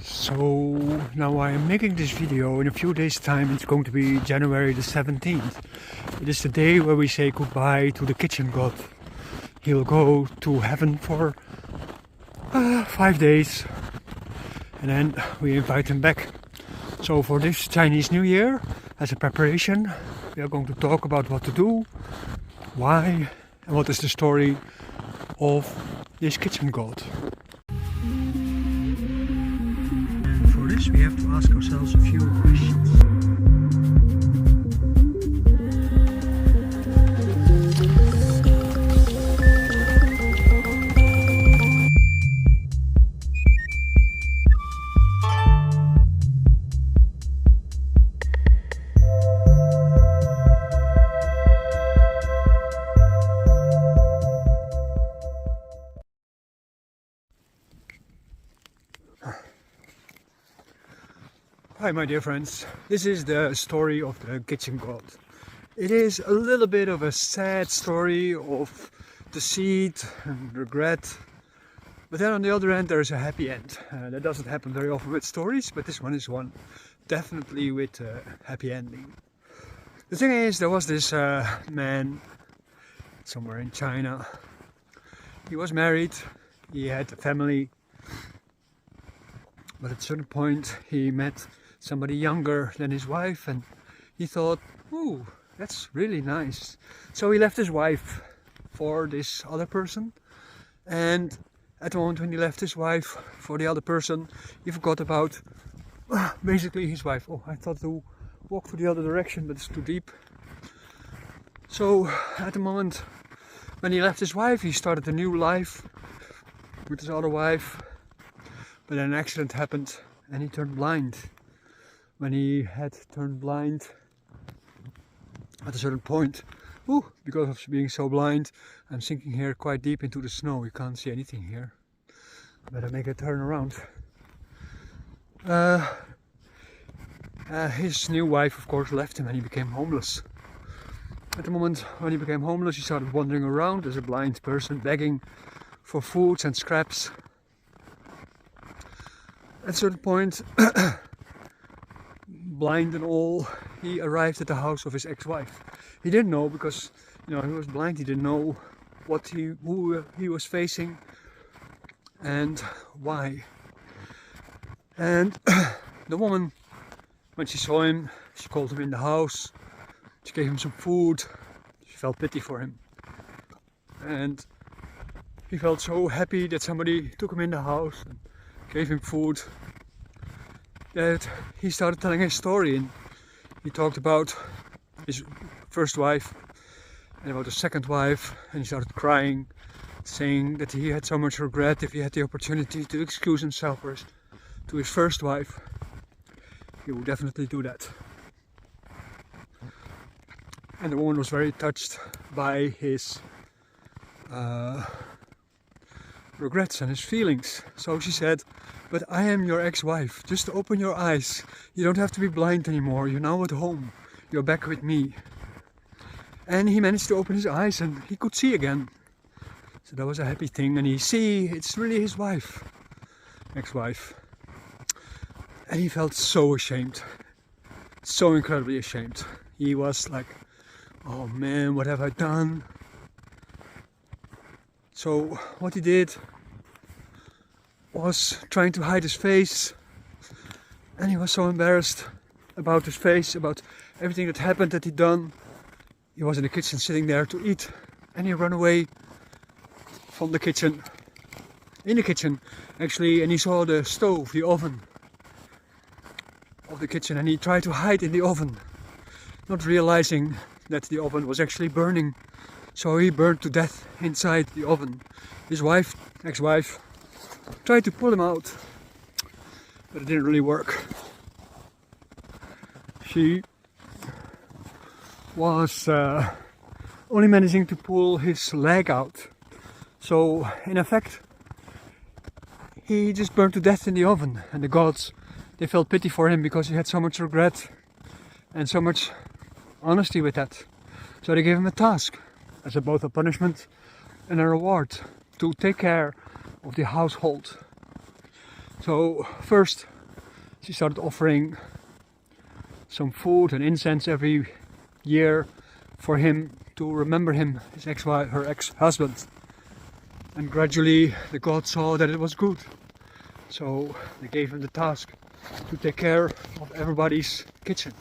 So now I am making this video in a few days time. It's going to be January the 17th. It is the day where we say goodbye to the kitchen god. He'll go to heaven for 5 days and then we invite him back. So for this Chinese New Year, as a preparation, we are going to talk about what to do, why, and what is the story of this kitchen god. And for this we have to ask ourselves a few questions. Hi my dear friends, this is the story of the kitchen god. It is a little bit of a sad story of deceit and regret, but then on the other end there is a happy end. That doesn't happen very often with stories, but this one is one definitely with a happy ending. The thing is, there was this man somewhere in China. He was married, he had a family, but at a certain point he met somebody younger than his wife and he thought, ooh, that's really nice. So he left his wife for this other person, and at the moment when he left his wife for the other person, he forgot about basically his wife. Oh, I thought to walk to the other direction, but it's too deep. So at the moment when he left his wife, he started a new life with his other wife, but then an accident happened and he turned blind. When he had turned blind, at a certain point, because of being so blind, I'm sinking here quite deep into the snow. You can't see anything here. Better make a turn around. His new wife, of course, left him and he became homeless. At the moment when he became homeless, he started wandering around as a blind person, begging for foods and scraps. At a certain point, blind and all, he arrived at the house of his ex-wife. He didn't know, because he was blind. He didn't know who he was facing and why. And the woman, when she saw him, she called him in the house. She gave him some food. She felt pity for him, and he felt so happy that somebody took him in the house and gave him food, that he started telling his story. And he talked about his first wife and about his second wife, and he started crying, saying that he had so much regret. If he had the opportunity to excuse himself to his first wife, he would definitely do that. And the woman was very touched by his regrets and his feelings. So she said, "But I am your ex-wife. Just open your eyes. You don't have to be blind anymore. You're now at home. You're back with me." And he managed to open his eyes and he could see again. So that was a happy thing. And it's really his wife, ex-wife. And he felt so ashamed. So incredibly ashamed. He was like, oh man, what have I done? So what he did was trying to hide his face, and he was so embarrassed about his face, about everything that happened, that he'd done. He was in the kitchen sitting there to eat, and he ran away from the kitchen, in the kitchen actually, and he saw the stove, the oven of the kitchen, and he tried to hide in the oven, not realizing that the oven was actually burning. So he burned to death inside the oven. His wife, ex-wife, tried to pull him out, but it didn't really work. She was only managing to pull his leg out. So in effect, he just burned to death in the oven, and the gods, they felt pity for him because he had so much regret and so much honesty with that. So they gave him a task as both a punishment and a reward to take care of the household. So first she started offering some food and incense every year for him to remember him, his ex-wife, her ex-husband. And gradually the god saw that it was good, so they gave him the task to take care of everybody's kitchen.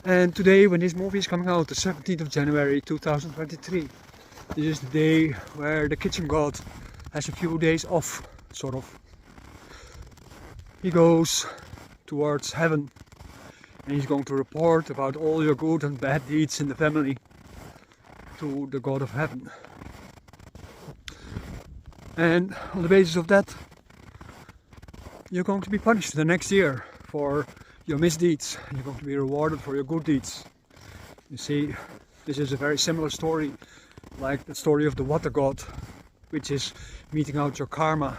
And today, when this movie is coming out, the 17th of January 2023, this is the day where the kitchen god has a few days off, sort of. He goes towards heaven and he's going to report about all your good and bad deeds in the family to the God of heaven. And on the basis of that, you're going to be punished the next year for your misdeeds. You're going to be rewarded for your good deeds. You see, this is a very similar story, like the story of the water god, which is meeting out your karma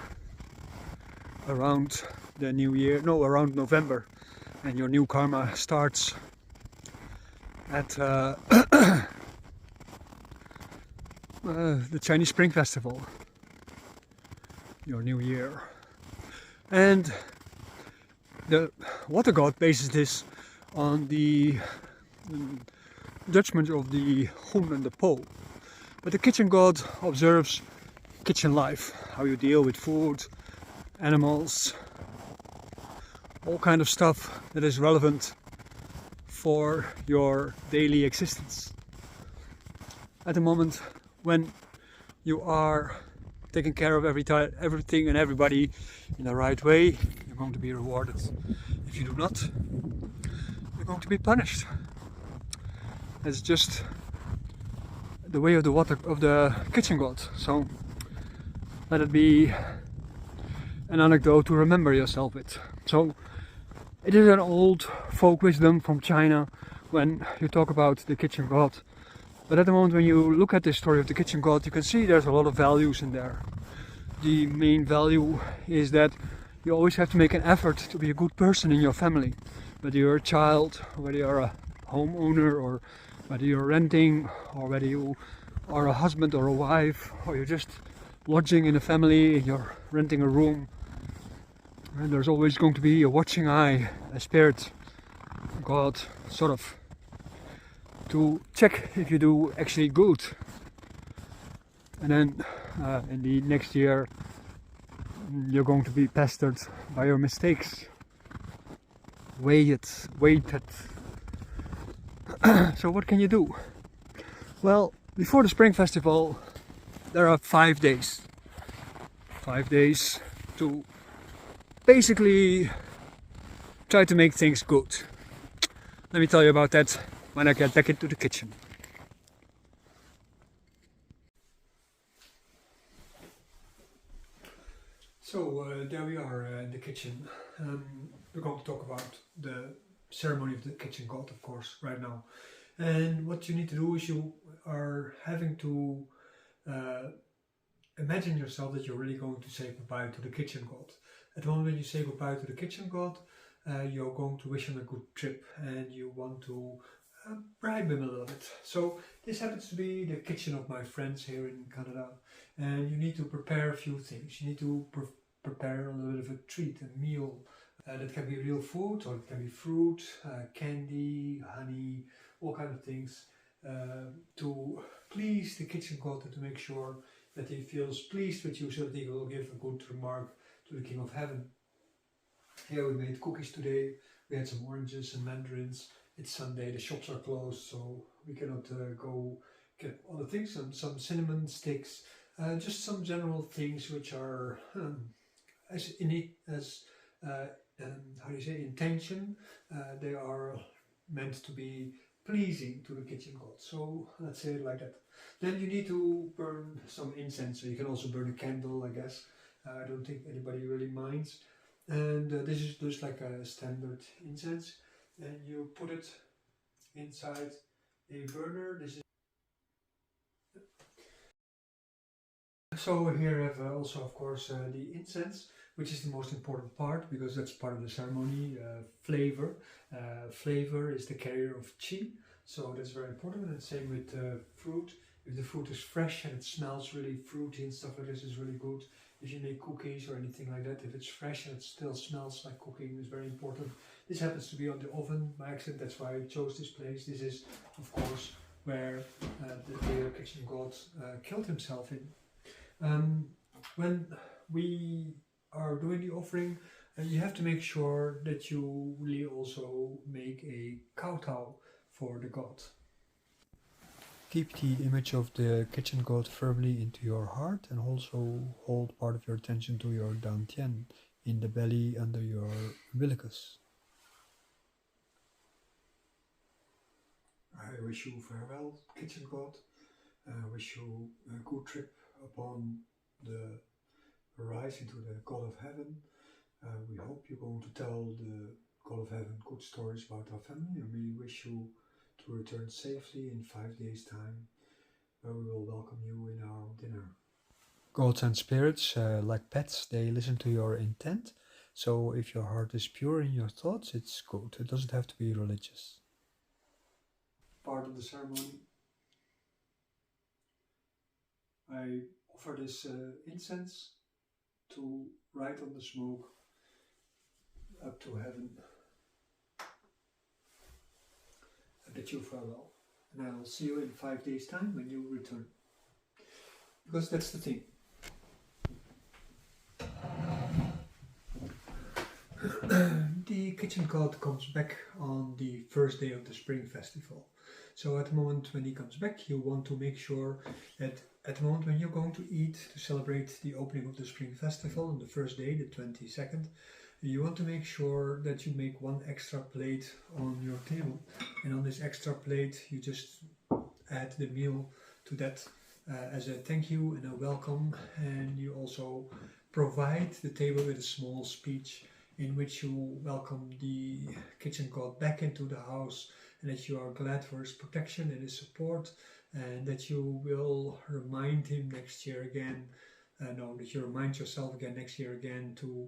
around the new year, no, around November, and your new karma starts at the Chinese Spring Festival, your new year. And the water god bases this on the judgment of the Hun and the Po. But the kitchen god observes kitchen life, how you deal with food, animals, all kind of stuff that is relevant for your daily existence. At the moment when you are taking care of everything and everybody in the right way, you're going to be rewarded. If you do not, you're going to be punished. It's just the way of the water of the kitchen god. So let it be an anecdote to remember yourself with. So it is an old folk wisdom from China when you talk about the kitchen god. But at the moment when you look at the story of the kitchen god, you can see there's a lot of values in there. The main value is that you always have to make an effort to be a good person in your family. Whether you're a child, or whether you're a homeowner, or whether you're renting, or whether you are a husband or a wife, or you're just lodging in a family, you're renting a room. And there's always going to be a watching eye, a spirit, God, sort of, to check if you do actually good. And then in the next year you're going to be pestered by your mistakes, weighted. So what can you do? Well, before the Spring Festival there are 5 days. 5 days to basically try to make things good. Let me tell you about that when I get back into the kitchen. So there we are in the kitchen. We're going to talk about the ceremony of the kitchen god, of course, right now. And what you need to do is you are having to imagine yourself that you're really going to say goodbye to the kitchen god. At the moment when you say goodbye to the kitchen god, you're going to wish him a good trip and you want to bribe him a little bit. So this happens to be the kitchen of my friends here in Canada, and you need to prepare a few things. You need to prepare a little bit of a treat, a meal. That can be real food, or it can be fruit, candy, honey, all kind of things, to please the kitchen god and to make sure that he feels pleased with you, so that he will give a good remark to the King of Heaven. Here we made cookies today. We had some oranges and mandarins. It's Sunday, the shops are closed, so we cannot go get other things. Some cinnamon sticks, just some general things which are as how do you say, intention. They are meant to be pleasing to the kitchen god. So let's say it like that. Then you need to burn some incense. So you can also burn a candle, I guess. I don't think anybody really minds. And this is just like a standard incense. And you put it inside a burner. This is so here I have also, of course, the incense, which is the most important part because that's part of the ceremony. Flavor. Flavor is the carrier of qi, so that's very important. And same with fruit. If the fruit is fresh and it smells really fruity and stuff like this, is really good. if you make cookies or anything like that, if it's fresh and it still smells like cooking, is very important. This happens to be on the oven by accident, that's why I chose this place. This is, of course, where the kitchen god killed himself in. When we are doing the offering, you have to make sure that you really also make a kowtow for the god. Keep the image of the kitchen god firmly into your heart and also hold part of your attention to your dantian in the belly under your umbilicus. I wish you farewell, kitchen god. I wish you a good trip upon the rise into the God of Heaven. We hope you're going to tell the God of Heaven good stories about our family, and we wish you to return safely in 5 days' time, where we will welcome you in our dinner. Gods and spirits, like pets, they listen to your intent. So if your heart is pure in your thoughts, it's good. It doesn't have to be religious. Part of the ceremony, I offer this incense to write on the smoke up to heaven. I bid you farewell, and I will see you in 5 days' time when you return. Because that's the thing. The kitchen god comes back on the first day of the spring festival. So at the moment when he comes back, you want to make sure that at the moment when you're going to eat to celebrate the opening of the spring festival on the first day, the 22nd, you want to make sure that you make one extra plate on your table. And on this extra plate, you just add the meal to that as a thank you and a welcome. And you also provide the table with a small speech in which you welcome the kitchen god back into the house, and that you are glad for his protection and his support, and that you will remind him next year again, that you remind yourself again next year again to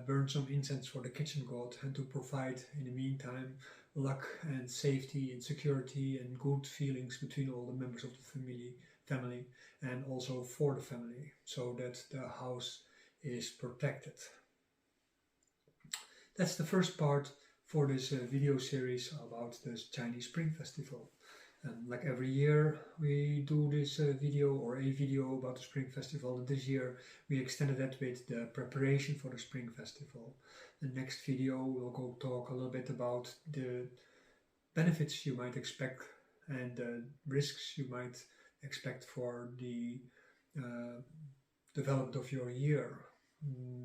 burn some incense for the kitchen god and to provide in the meantime luck and safety and security and good feelings between all the members of the family and also for the family, so that the house is protected. That's the first part for this video series about the Chinese Spring Festival. And like every year we do this video or a video about the Spring Festival, and this year we extended that with the preparation for the Spring Festival. The next video we'll go talk a little bit about the benefits you might expect and the risks you might expect for the development of your year.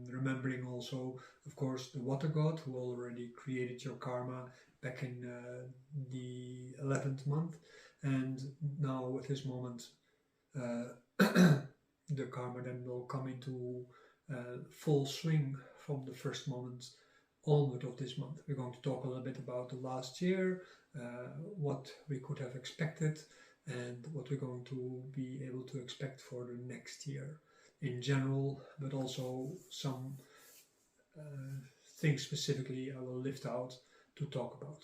Remembering also, of course, the water god who already created your karma back in the 11th month, and now at this moment the karma then will come into full swing from the first moment onward of this month. We're going to talk a little bit about the last year, what we could have expected, and what we're going to be able to expect for the next year in general, but also some things specifically I will lift out to talk about.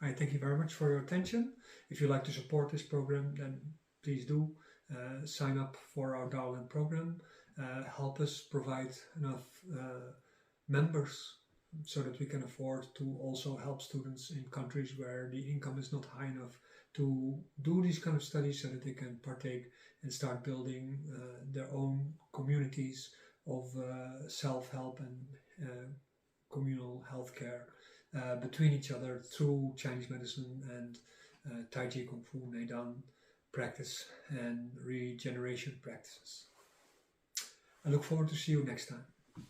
I thank you very much for your attention. If you'd like to support this program, then please do sign up for our Daoland program. Help us provide enough members so that we can afford to also help students in countries where the income is not high enough to do these kind of studies, so that they can partake and start building their own communities of self-help and communal healthcare between each other through Chinese medicine and Tai Chi, Kung Fu, Neidan practice and regeneration practices. I look forward to see you next time.